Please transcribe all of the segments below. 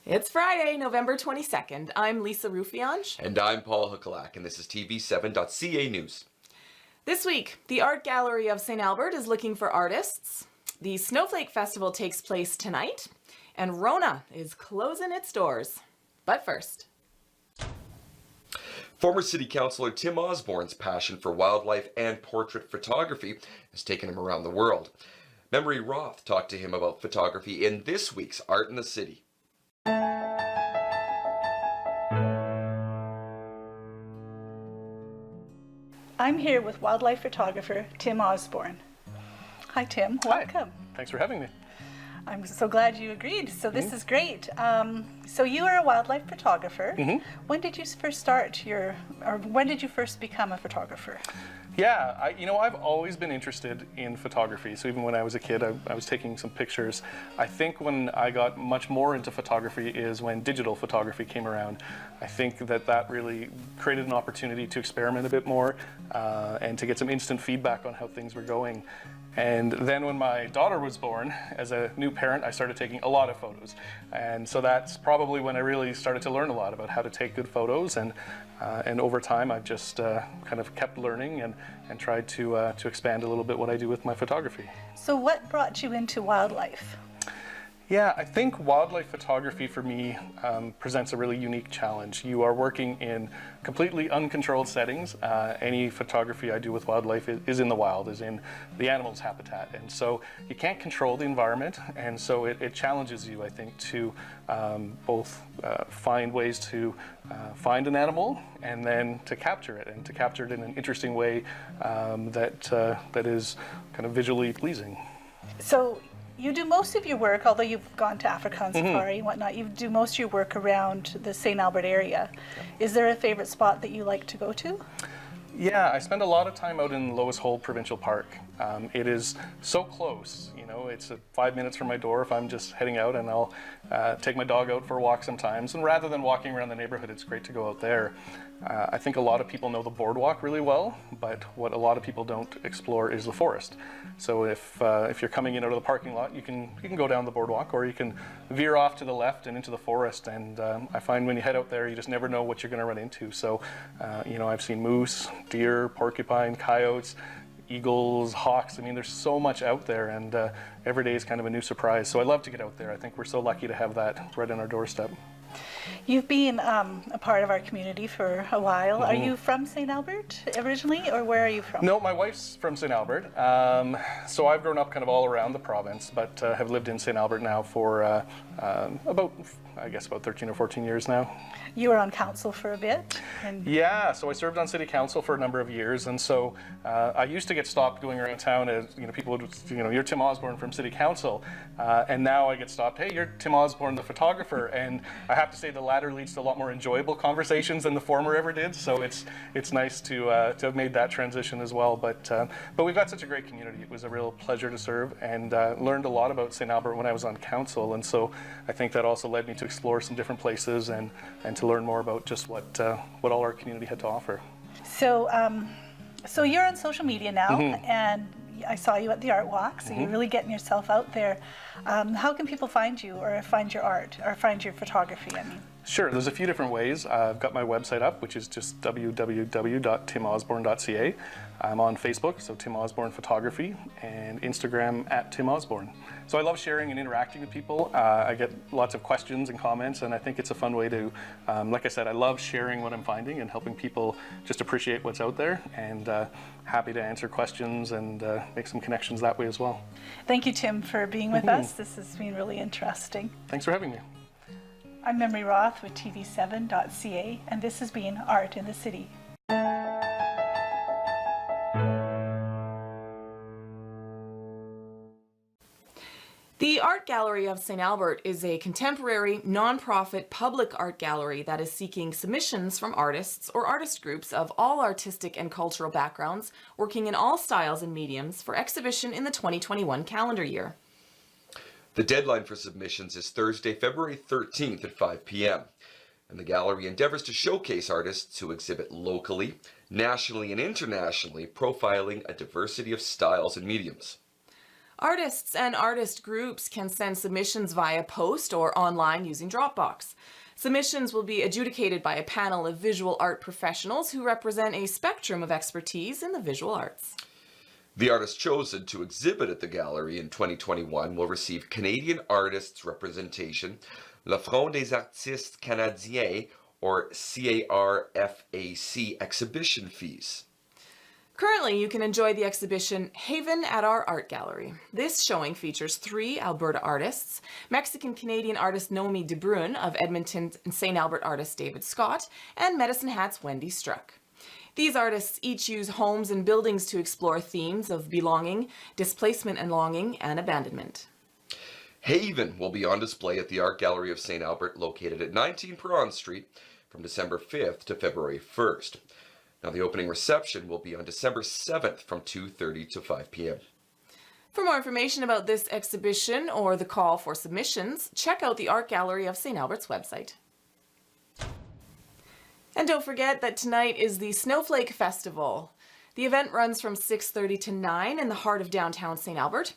It's Friday, November 22nd. I'm Lisa Rufiange. And I'm Paul Hukalak, and this is TV7.ca News. This week, the Art Gallery of St. Albert is looking for artists. The SnowFlake Festival takes place tonight, and Rona is closing its doors. But first. Former City Councillor Tim Osborne's passion for wildlife and portrait photography has taken him around the world. Memory Roth talked to him about photography in this week's Art in the City. I'm here with wildlife photographer Tim Osborne. Hi Tim, welcome. Hi. Thanks for having me. I'm so glad you agreed. So this is great. So you are a wildlife photographer. When did you first start when did you first become a photographer? Yeah, I've always been interested in photography. So even when I was a kid, I was taking some pictures. I think when I got much more into photography is when digital photography came around. I think that really created an opportunity to experiment a bit more and to get some instant feedback on how things were going. And then when my daughter was born, as a new parent, I started taking a lot of photos. And so that's probably when I really started to learn a lot about how to take good photos. And over time, I've just kind of kept learning and tried to expand a little bit what I do with my photography. So what brought you into wildlife? Yeah, I think wildlife photography for me presents a really unique challenge. You are working in completely uncontrolled settings. Any photography I do with wildlife is in the wild, is in the animal's habitat. And so you can't control the environment. And so it challenges you, I think, to both find ways to find an animal and then to capture it, and to capture it in an interesting way that is kind of visually pleasing. So you do most of your work, although you've gone to Africa on safari and whatnot, you do most of your work around the St. Albert area. Is there a favorite spot that you like to go to? Yeah, I spend a lot of time out in Lois Hole Provincial Park. It is so close, it's 5 minutes from my door if I'm just heading out, and I'll take my dog out for a walk sometimes. And rather than walking around the neighborhood, it's great to go out there. I think a lot of people know the boardwalk really well, but what a lot of people don't explore is the forest. So if you're coming in out of the parking lot, you can go down the boardwalk, or you can veer off to the left and into the forest. And I find when you head out there, you just never know what you're going to run into. So I've seen moose, deer, porcupine, coyotes, eagles, hawks. I mean, there's so much out there, and every day is kind of a new surprise. So I love to get out there. I think we're so lucky to have that right on our doorstep. You've been a part of our community for a while. Are you from St. Albert originally, or where are you from? No, my wife's from St. Albert. So I've grown up kind of all around the province, but have lived in St. Albert now for about 13 or 14 years now. You were on council for a bit? Yeah, so I served on city council for a number of years, and so I used to get stopped going around town as, people would, you're Tim Osborne from city council, and now I get stopped, hey, you're Tim Osborne, the photographer, and I have to say the latter leads to a lot more enjoyable conversations than the former ever did, so it's nice to have made that transition as well, but we've got such a great community. It was a real pleasure to serve, and learned a lot about St. Albert when I was on council, and so I think that also led me to explore some different places and to learn more about just what all our community had to offer. So, so you're on social media now, and I saw you at the Art Walk, so you're really getting yourself out there. How can people find you, or find your art, or find your photography, I mean? Sure, there's a few different ways. I've got my website up, which is just www.timosborne.ca. I'm on Facebook, so Tim Osborne Photography, and Instagram @Tim Osborne. So I love sharing and interacting with people. I get lots of questions and comments, and I think it's a fun way to, like I said, I love sharing what I'm finding and helping people just appreciate what's out there, and happy to answer questions and make some connections that way as well. Thank you, Tim, for being with us. This has been really interesting. Thanks for having me. I'm Memory Roth with TV7.ca, and this has been Art in the City. The Art Gallery of St. Albert is a contemporary, non-profit public art gallery that is seeking submissions from artists or artist groups of all artistic and cultural backgrounds, working in all styles and mediums for exhibition in the 2021 calendar year. The deadline for submissions is Thursday, February 13th at 5 p.m. And the gallery endeavors to showcase artists who exhibit locally, nationally, and internationally, profiling a diversity of styles and mediums. Artists and artist groups can send submissions via post or online using Dropbox. Submissions will be adjudicated by a panel of visual art professionals who represent a spectrum of expertise in the visual arts. The artist chosen to exhibit at the gallery in 2021 will receive Canadian Artists Representation, Le Front des Artistes Canadiens, or CARFAC, exhibition fees. Currently, you can enjoy the exhibition Haven at our art gallery. This showing features 3 Alberta artists, Mexican-Canadian artist Noemi de Bruyn of Edmonton and St. Albert artist David Scott, and Medicine Hat's Wendy Struck. These artists each use homes and buildings to explore themes of belonging, displacement and longing, and abandonment. Haven will be on display at the Art Gallery of St. Albert, located at 19 Perron Street, from December 5th to February 1st. Now, the opening reception will be on December 7th from 2:30 to 5 p.m. For more information about this exhibition or the call for submissions, check out the Art Gallery of St. Albert's website. And don't forget that tonight is the SnowFlake Festival. The event runs from 6:30 to 9 in the heart of downtown St. Albert.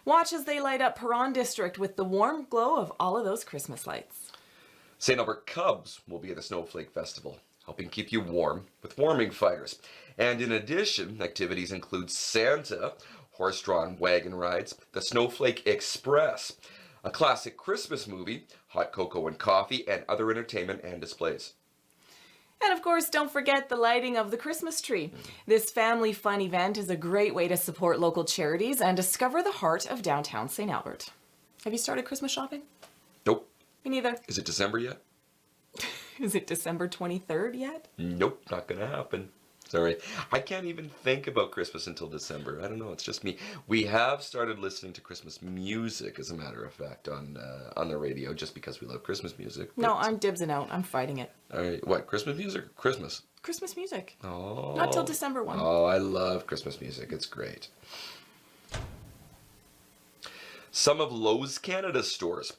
Watch as they light up Perron District with the warm glow of all of those Christmas lights. St. Albert Cubs will be at the SnowFlake Festival, helping keep you warm with warming fires. And in addition, activities include Santa, horse-drawn wagon rides, the SnowFlake Express, a classic Christmas movie, hot cocoa and coffee, and other entertainment and displays. And of course, don't forget the lighting of the Christmas tree. This family fun event is a great way to support local charities and discover the heart of downtown St. Albert. Have you started Christmas shopping? Nope. Me neither. Is it December yet? Is it December 23rd yet? Nope, not gonna happen. Sorry. I can't even think about Christmas until December. I don't know, it's just me. We have started listening to Christmas music, as a matter of fact, on the radio, just because we love Christmas music. No, But- I'm dibsing out. I'm fighting it. All right, what, Christmas music or Christmas? Christmas music. Oh. Not till December 1. Oh, I love Christmas music. It's great. Some of Lowe's Canada's stores,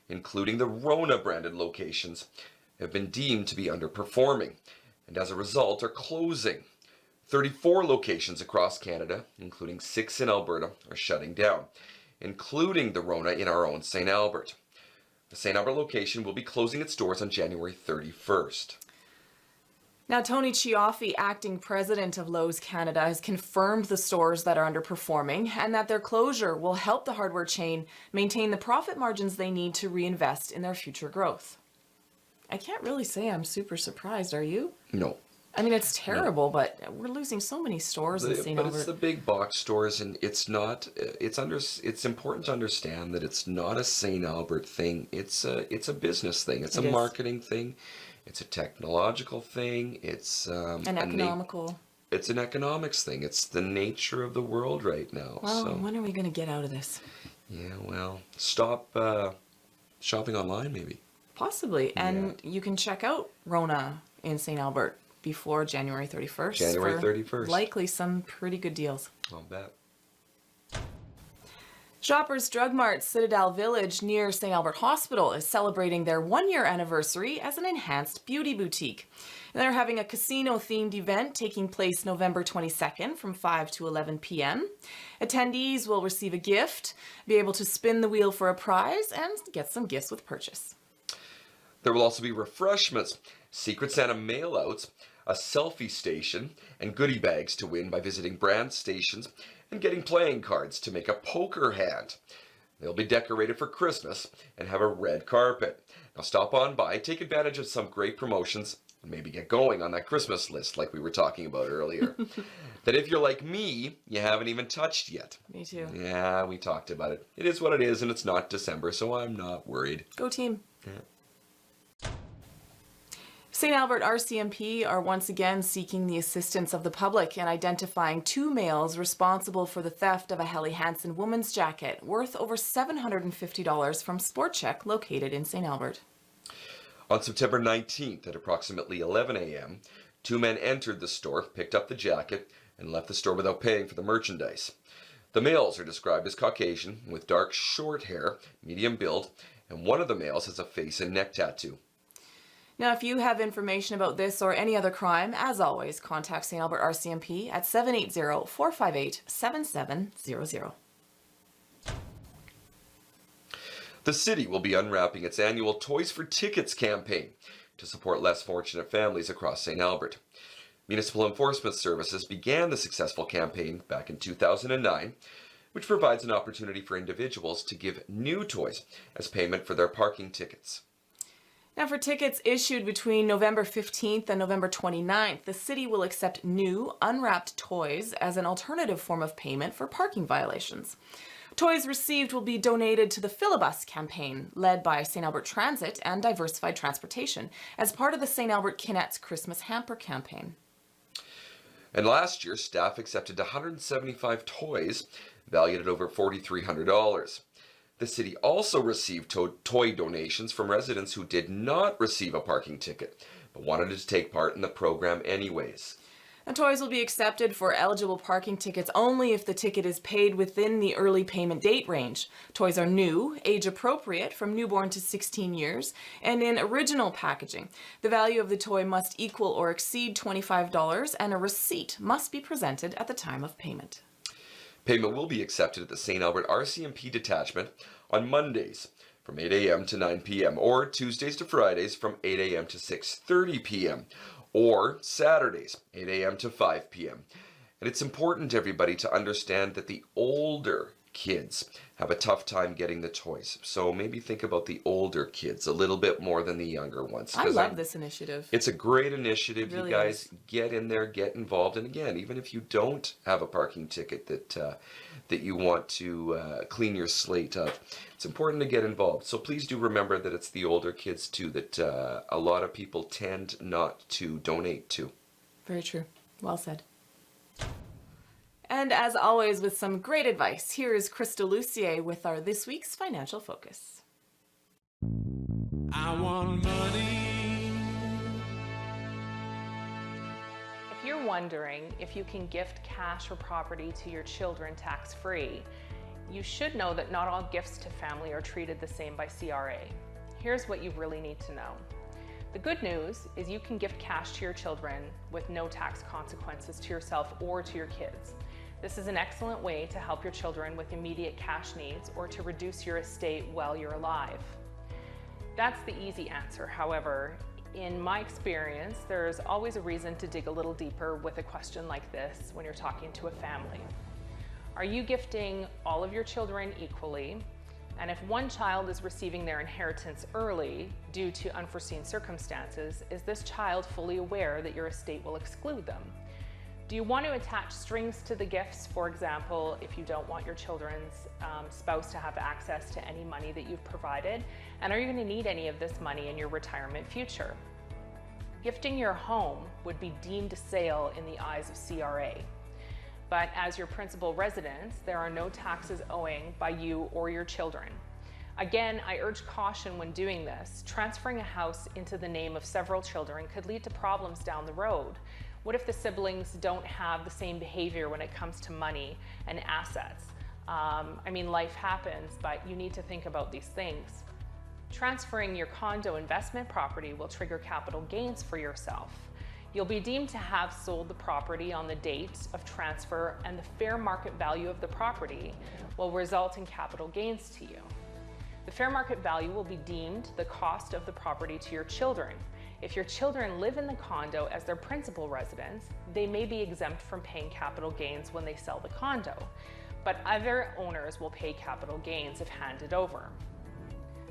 including the Rona branded locations, have been deemed to be underperforming, and as a result are closing. 34 locations across Canada, including 6 in Alberta, are shutting down, including the Rona in our own St. Albert. The St. Albert location will be closing its doors on January 31st. Now, Tony Chiaffi, acting president of Lowe's Canada, has confirmed the stores that are underperforming and that their closure will help the hardware chain maintain the profit margins they need to reinvest in their future growth. I can't really say I'm super surprised, are you? No. I mean, it's terrible, but we're losing so many stores in St. But Albert. it's the big box stores, and it's not. It's important to understand that it's not a St. Albert thing. It's a business thing. It's a marketing thing. It's a technological thing. It's An economical. It's an economics thing. It's the nature of the world right now. Well, So when are we going to get out of this? yeah, well, stop shopping online, maybe. Possibly. And you can check out Rona in St. Albert before January 31st. January for 31st. Likely some pretty good deals. I'll bet. Shoppers Drug Mart Citadel Village near St. Albert Hospital is celebrating their 1-year anniversary as an enhanced beauty boutique. They're having a casino-themed event taking place November 22nd from 5 to 11 p.m. Attendees will receive a gift, be able to spin the wheel for a prize, and get some gifts with purchase. There will also be refreshments, Secret Santa mail-outs, a selfie station, and goodie bags to win by visiting brand stations and getting playing cards to make a poker hand. They'll be decorated for Christmas and have a red carpet. Now stop on by, take advantage of some great promotions, and maybe get going on that Christmas list like we were talking about earlier. That if you're like me, you haven't even touched yet. Me too. Yeah, we talked about it. It is what it is, and it's not December, so I'm not worried. Go team. Yeah. St. Albert RCMP are once again seeking the assistance of the public in identifying 2 males responsible for the theft of a Helly Hansen woman's jacket worth over $750 from Sport Check located in St. Albert. On September 19th at approximately 11 a.m., 2 men entered the store, picked up the jacket, and left the store without paying for the merchandise. The males are described as Caucasian, with dark short hair, medium build, and one of the males has a face and neck tattoo. Now, if you have information about this or any other crime, as always, contact St. Albert RCMP at 780-458-7700. The city will be unwrapping its annual Toys for Tickets campaign to support less fortunate families across St. Albert. Municipal Enforcement Services began the successful campaign back in 2009, which provides an opportunity for individuals to give new toys as payment for their parking tickets. Now, for tickets issued between November 15th and November 29th, the city will accept new, unwrapped toys as an alternative form of payment for parking violations. Toys received will be donated to the Filibus campaign, led by St. Albert Transit and Diversified Transportation, as part of the St. Albert Kinet's Christmas Hamper campaign. And last year, staff accepted 175 toys valued at over $4,300. The city also received toy donations from residents who did not receive a parking ticket, but wanted to take part in the program anyways. And toys will be accepted for eligible parking tickets only if the ticket is paid within the early payment date range. Toys are new, age appropriate, from newborn to 16 years, and in original packaging. The value of the toy must equal or exceed $25, and a receipt must be presented at the time of payment. Payment will be accepted at the St. Albert RCMP detachment on Mondays from 8 a.m. to 9 p.m. or Tuesdays to Fridays from 8 a.m. to 6:30 p.m. or Saturdays 8 a.m. to 5 p.m. And it's important, everybody, to understand that the older kids have a tough time getting the toys. So maybe think about the older kids a little bit more than the younger ones. I love this initiative. It's a great initiative. It really you guys is. Get in there, get involved. And again, even if you don't have a parking ticket that you want to clean your slate of, it's important to get involved. So please do remember that it's the older kids too that a lot of people tend not to donate to. Very true. Well said. And as always, with some great advice, here is Krista Lucier with our this week's financial focus. I want money. If you're wondering if you can gift cash or property to your children tax-free, you should know that not all gifts to family are treated the same by CRA. Here's what you really need to know. The good news is you can gift cash to your children with no tax consequences to yourself or to your kids. This is an excellent way to help your children with immediate cash needs or to reduce your estate while you're alive. That's the easy answer. However, in my experience, there's always a reason to dig a little deeper with a question like this when you're talking to a family. Are you gifting all of your children equally? And if one child is receiving their inheritance early due to unforeseen circumstances, is this child fully aware that your estate will exclude them? Do you want to attach strings to the gifts, for example, if you don't want your children's spouse to have access to any money that you've provided? And are you going to need any of this money in your retirement future? Gifting your home would be deemed a sale in the eyes of CRA. But as your principal residence, there are no taxes owing by you or your children. Again, I urge caution when doing this. Transferring a house into the name of several children could lead to problems down the road. What if the siblings don't have the same behavior when it comes to money and assets? Life happens, but you need to think about these things. Transferring your condo investment property will trigger capital gains for yourself. You'll be deemed to have sold the property on the date of transfer, and the fair market value of the property will result in capital gains to you. The fair market value will be deemed the cost of the property to your children. If your children live in the condo as their principal residence, they may be exempt from paying capital gains when they sell the condo, but other owners will pay capital gains if handed over.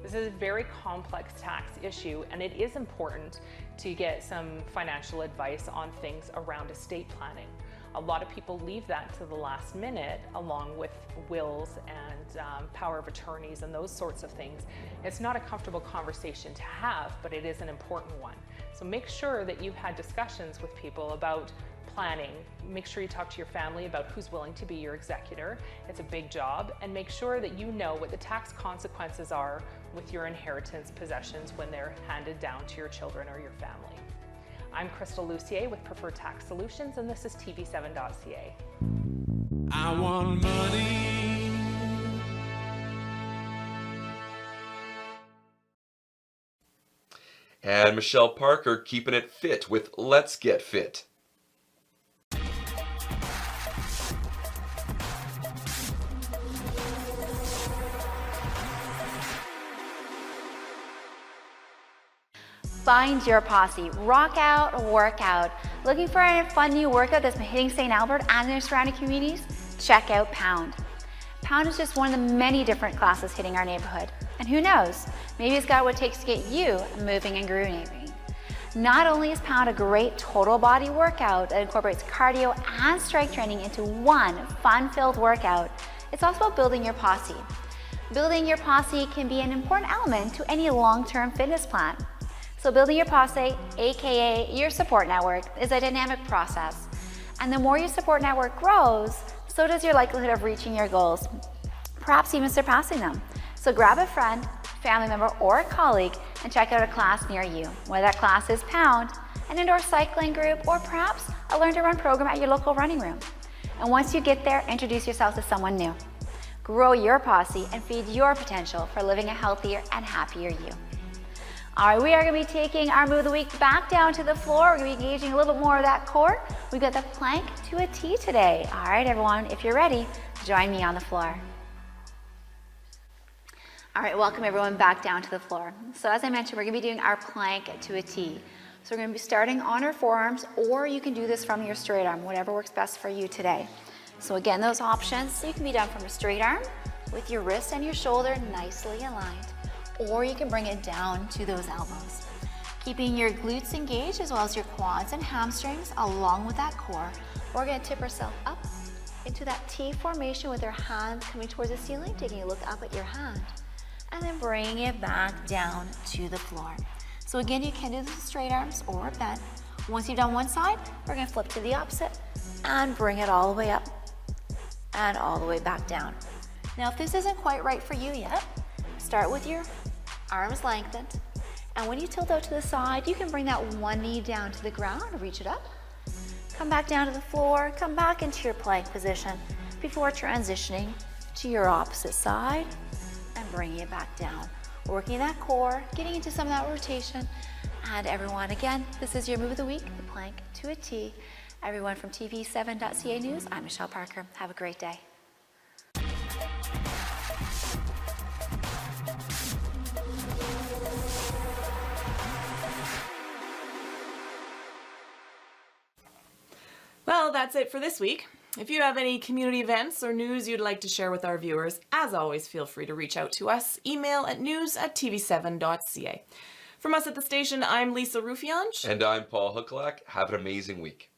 This is a very complex tax issue, and it is important to get some financial advice on things around estate planning. A lot of people leave that to the last minute, along with wills and power of attorneys and those sorts of things. It's not a comfortable conversation to have, but it is an important one. So make sure that you've had discussions with people about planning. Make sure you talk to your family about who's willing to be your executor. It's a big job, and make sure that you know what the tax consequences are with your inheritance possessions when they're handed down to your children or your family. I'm Krista Lucier with Preferred Tax Solutions, and this is TV7.ca. I want money. And Michelle Parker keeping it fit with Let's Get Fit. Find your posse. Rock out, work out. Looking for a fun new workout that's been hitting St. Albert and their surrounding communities? Check out Pound. Pound is just one of the many different classes hitting our neighborhood. And who knows, maybe it's got what it takes to get you moving and grooving. Not only is Pound a great total body workout that incorporates cardio and strength training into one fun-filled workout, it's also about building your posse. Building your posse can be an important element to any long-term fitness plan. So building your posse, aka your support network, is a dynamic process. And the more your support network grows, so does your likelihood of reaching your goals, perhaps even surpassing them. So grab a friend, family member, or a colleague and check out a class near you. Whether that class is Pound, an indoor cycling group, or perhaps a Learn to Run program at your local running room. And once you get there, introduce yourself to someone new. Grow your posse and feed your potential for living a healthier and happier you. All right, we are going to be taking our move of the week back down to the floor. We're going to be engaging a little bit more of that core. We've got the plank to a T today. All right, everyone, if you're ready, join me on the floor. All right, welcome everyone back down to the floor. So as I mentioned, we're going to be doing our plank to a T. So we're going to be starting on our forearms, or you can do this from your straight arm, whatever works best for you today. So again, those options, you can be done from a straight arm with your wrist and your shoulder nicely aligned, or you can bring it down to those elbows. Keeping your glutes engaged as well as your quads and hamstrings along with that core. We're going to tip ourselves up into that T formation with our hands coming towards the ceiling, taking a look up at your hand, and then bringing it back down to the floor. So again, you can do this with straight arms or a bend. Once you've done one side, we're going to flip to the opposite and bring it all the way up and all the way back down. Now, if this isn't quite right for you yet, start with your arms lengthened, and when you tilt out to the side, you can bring that one knee down to the ground, reach it up, come back down to the floor, come back into your plank position before transitioning to your opposite side and bringing it back down. Working that core, getting into some of that rotation. And everyone, again, this is your move of the week, the plank to a T. Everyone from TV7.ca News, I'm Michelle Parker. Have a great day. Well, that's it for this week. If you have any community events or news you'd like to share with our viewers, as always, feel free to reach out to us. Email at news@tv7.ca. From us at the station, I'm Lisa Rufiange. And I'm Paul Huckelak. Have an amazing week.